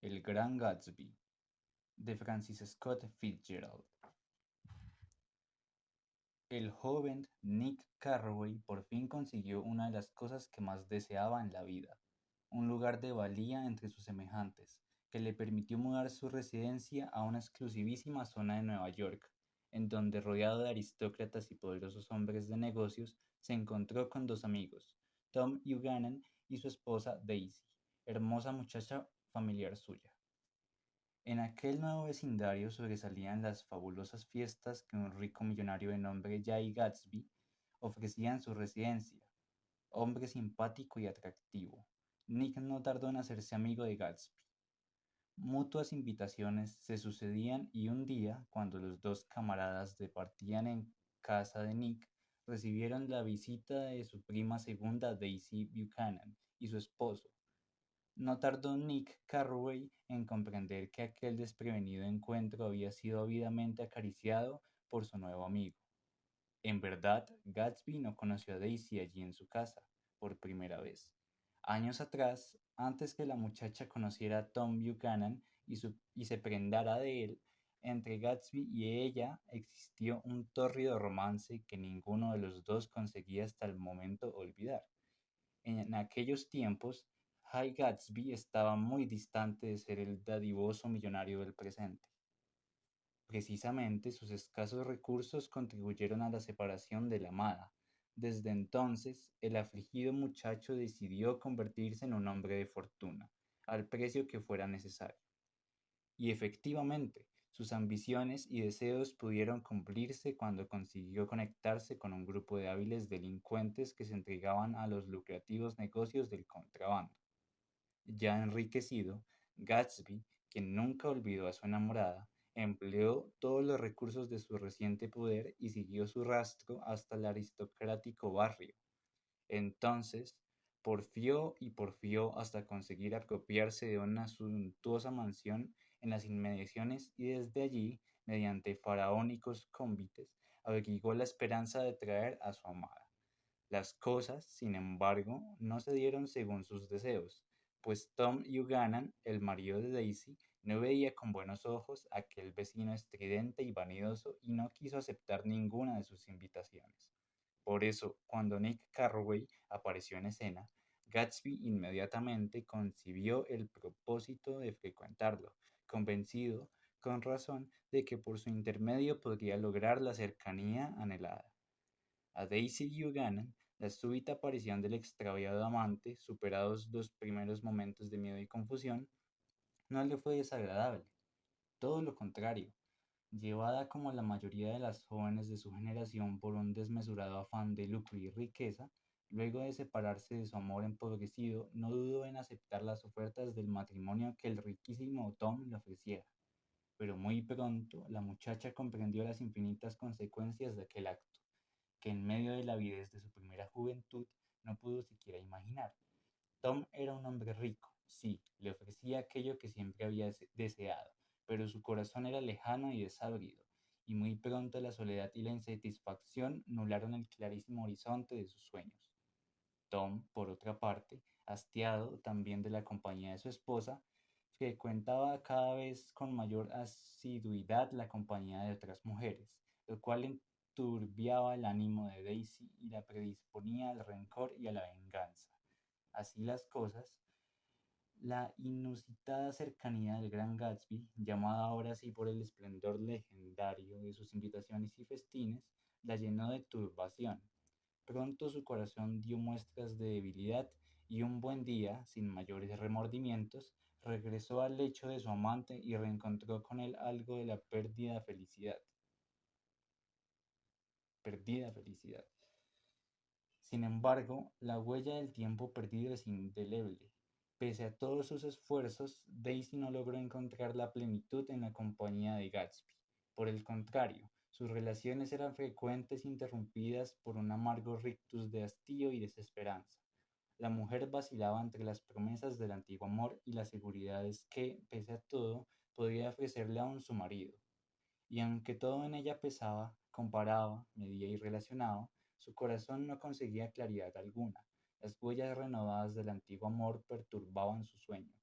El Gran Gatsby, de Francis Scott Fitzgerald. El joven Nick Carraway por fin consiguió una de las cosas que más deseaba en la vida, un lugar de valía entre sus semejantes, que le permitió mudar su residencia a una exclusivísima zona de Nueva York, en donde rodeado de aristócratas y poderosos hombres de negocios, se encontró con dos amigos, Tom Buchanan y su esposa Daisy, hermosa muchacha familiar suya. En aquel nuevo vecindario sobresalían las fabulosas fiestas que un rico millonario de nombre Jay Gatsby ofrecía en su residencia. Hombre simpático y atractivo, Nick no tardó en hacerse amigo de Gatsby. Mutuas invitaciones se sucedían y un día, cuando los dos camaradas departían en casa de Nick, recibieron la visita de su prima segunda Daisy Buchanan y su esposo. No tardó Nick Carraway en comprender que aquel desprevenido encuentro había sido ávidamente acariciado por su nuevo amigo. En verdad, Gatsby no conoció a Daisy allí en su casa, por primera vez. Años atrás, antes que la muchacha conociera a Tom Buchanan y se prendara de él, entre Gatsby y ella existió un tórrido romance que ninguno de los dos conseguía hasta el momento olvidar. En aquellos tiempos, High Gatsby estaba muy distante de ser el dadivoso millonario del presente. Precisamente sus escasos recursos contribuyeron a la separación de la amada. Desde entonces, el afligido muchacho decidió convertirse en un hombre de fortuna, al precio que fuera necesario. Y efectivamente, sus ambiciones y deseos pudieron cumplirse cuando consiguió conectarse con un grupo de hábiles delincuentes que se entregaban a los lucrativos negocios del contrabando. Ya enriquecido, Gatsby, quien nunca olvidó a su enamorada, empleó todos los recursos de su reciente poder y siguió su rastro hasta el aristocrático barrio. Entonces, porfió hasta conseguir apropiarse de una suntuosa mansión en las inmediaciones y desde allí, mediante faraónicos convites, averiguó la esperanza de traer a su amada. Las cosas, sin embargo, no se dieron según sus deseos, pues Tom Buchanan, el marido de Daisy, no veía con buenos ojos a aquel vecino estridente y vanidoso y no quiso aceptar ninguna de sus invitaciones. Por eso, cuando Nick Carraway apareció en escena, Gatsby inmediatamente concibió el propósito de frecuentarlo, convencido, con razón, de que por su intermedio podría lograr la cercanía anhelada. A Daisy Buchanan, la súbita aparición del extraviado amante, superados los primeros momentos de miedo y confusión, no le fue desagradable. Todo lo contrario, llevada como la mayoría de las jóvenes de su generación por un desmesurado afán de lucro y riqueza, luego de separarse de su amor empobrecido, no dudó en aceptar las ofertas del matrimonio que el riquísimo Tom le ofreciera. Pero muy pronto la muchacha comprendió las infinitas consecuencias de aquel acto, que en medio de la avidez de su primera juventud no pudo siquiera imaginar. Tom era un hombre rico, sí, le ofrecía aquello que siempre había deseado, pero su corazón era lejano y desabrido, y muy pronto la soledad y la insatisfacción nublaron el clarísimo horizonte de sus sueños. Tom, por otra parte, hastiado también de la compañía de su esposa, frecuentaba cada vez con mayor asiduidad la compañía de otras mujeres, lo cual enturbiaba el ánimo de Daisy y la predisponía al rencor y a la venganza. Así las cosas, la inusitada cercanía del Gran Gatsby, llamada ahora así por el esplendor legendario de sus invitaciones y festines, la llenó de turbación. Pronto su corazón dio muestras de debilidad y un buen día, sin mayores remordimientos, regresó al lecho de su amante y reencontró con él algo de la perdida felicidad. Sin embargo, la huella del tiempo perdido es indeleble. Pese a todos sus esfuerzos, Daisy no logró encontrar la plenitud en la compañía de Gatsby. Por el contrario, sus relaciones eran frecuentes e interrumpidas por un amargo rictus de hastío y desesperanza. La mujer vacilaba entre las promesas del antiguo amor y las seguridades que, pese a todo, podía ofrecerle aún su marido. Y aunque todo en ella pesaba, comparaba, medía y relacionaba, su corazón no conseguía claridad alguna. Las huellas renovadas del antiguo amor perturbaban su sueño,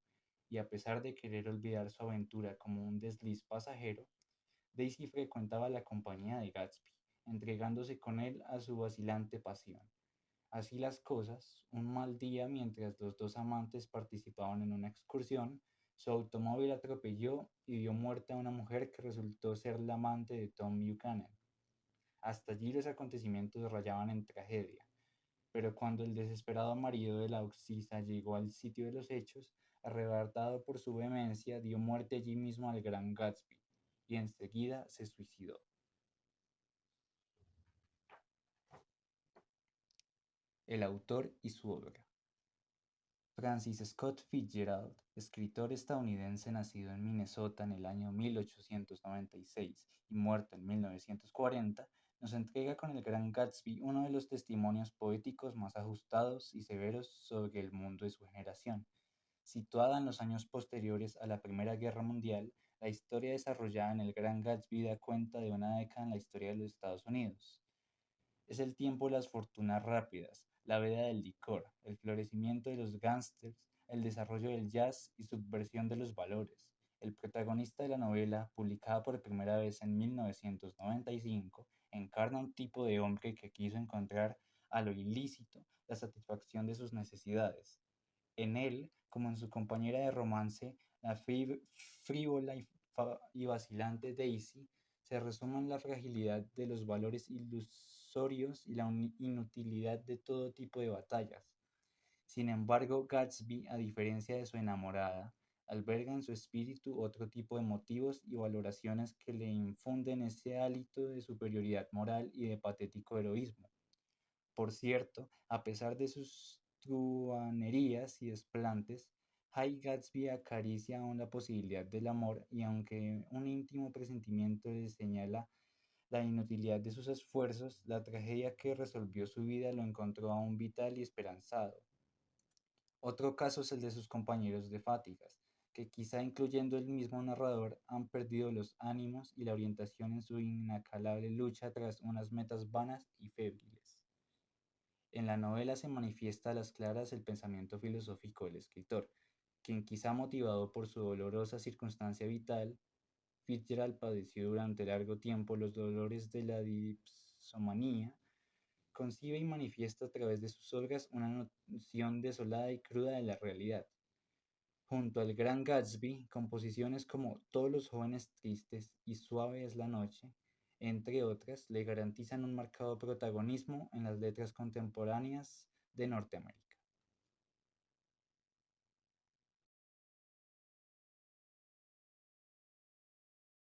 y a pesar de querer olvidar su aventura como un desliz pasajero, Daisy frecuentaba la compañía de Gatsby, entregándose con él a su vacilante pasión. Así las cosas, un mal día mientras los dos amantes participaban en una excursión, su automóvil atropelló y dio muerte a una mujer que resultó ser la amante de Tom Buchanan. Hasta allí los acontecimientos rayaban en tragedia, pero cuando el desesperado marido de la oxisa llegó al sitio de los hechos, arrebatado por su vehemencia, dio muerte allí mismo al gran Gatsby y enseguida se suicidó. El autor y su obra. Francis Scott Fitzgerald, escritor estadounidense nacido en Minnesota en el año 1896 y muerto en 1940, nos entrega con El Gran Gatsby uno de los testimonios poéticos más ajustados y severos sobre el mundo de su generación. Situada en los años posteriores a la Primera Guerra Mundial, la historia desarrollada en El Gran Gatsby da cuenta de una década en la historia de los Estados Unidos. Es el tiempo de las fortunas rápidas, la veda del licor, el florecimiento de los gángsters, el desarrollo del jazz y subversión de los valores. El protagonista de la novela, publicada por primera vez en 1995, encarna un tipo de hombre que quiso encontrar a lo ilícito la satisfacción de sus necesidades. En él, como en su compañera de romance, la frívola y vacilante Daisy, se resumen la fragilidad de los valores ilusorios y la inutilidad de todo tipo de batallas. Sin embargo, Gatsby, a diferencia de su enamorada, alberga en su espíritu otro tipo de motivos y valoraciones que le infunden ese hálito de superioridad moral y de patético heroísmo. Por cierto, a pesar de sus truhanerías y desplantes, High Gatsby acaricia aún la posibilidad del amor y aunque un íntimo presentimiento le señala la inutilidad de sus esfuerzos, la tragedia que resolvió su vida lo encontró aún vital y esperanzado. Otro caso es el de sus compañeros de fáticas, que quizá incluyendo el mismo narrador han perdido los ánimos y la orientación en su inacabable lucha tras unas metas vanas y febriles. En la novela se manifiesta a las claras el pensamiento filosófico del escritor, quien quizá motivado por su dolorosa circunstancia vital, Fitzgerald padeció durante largo tiempo los dolores de la dipsomanía, concibe y manifiesta a través de sus obras una noción desolada y cruda de la realidad. Junto al Gran Gatsby, composiciones como Todos los jóvenes tristes y Suave es la noche, entre otras, le garantizan un marcado protagonismo en las letras contemporáneas de Norteamérica.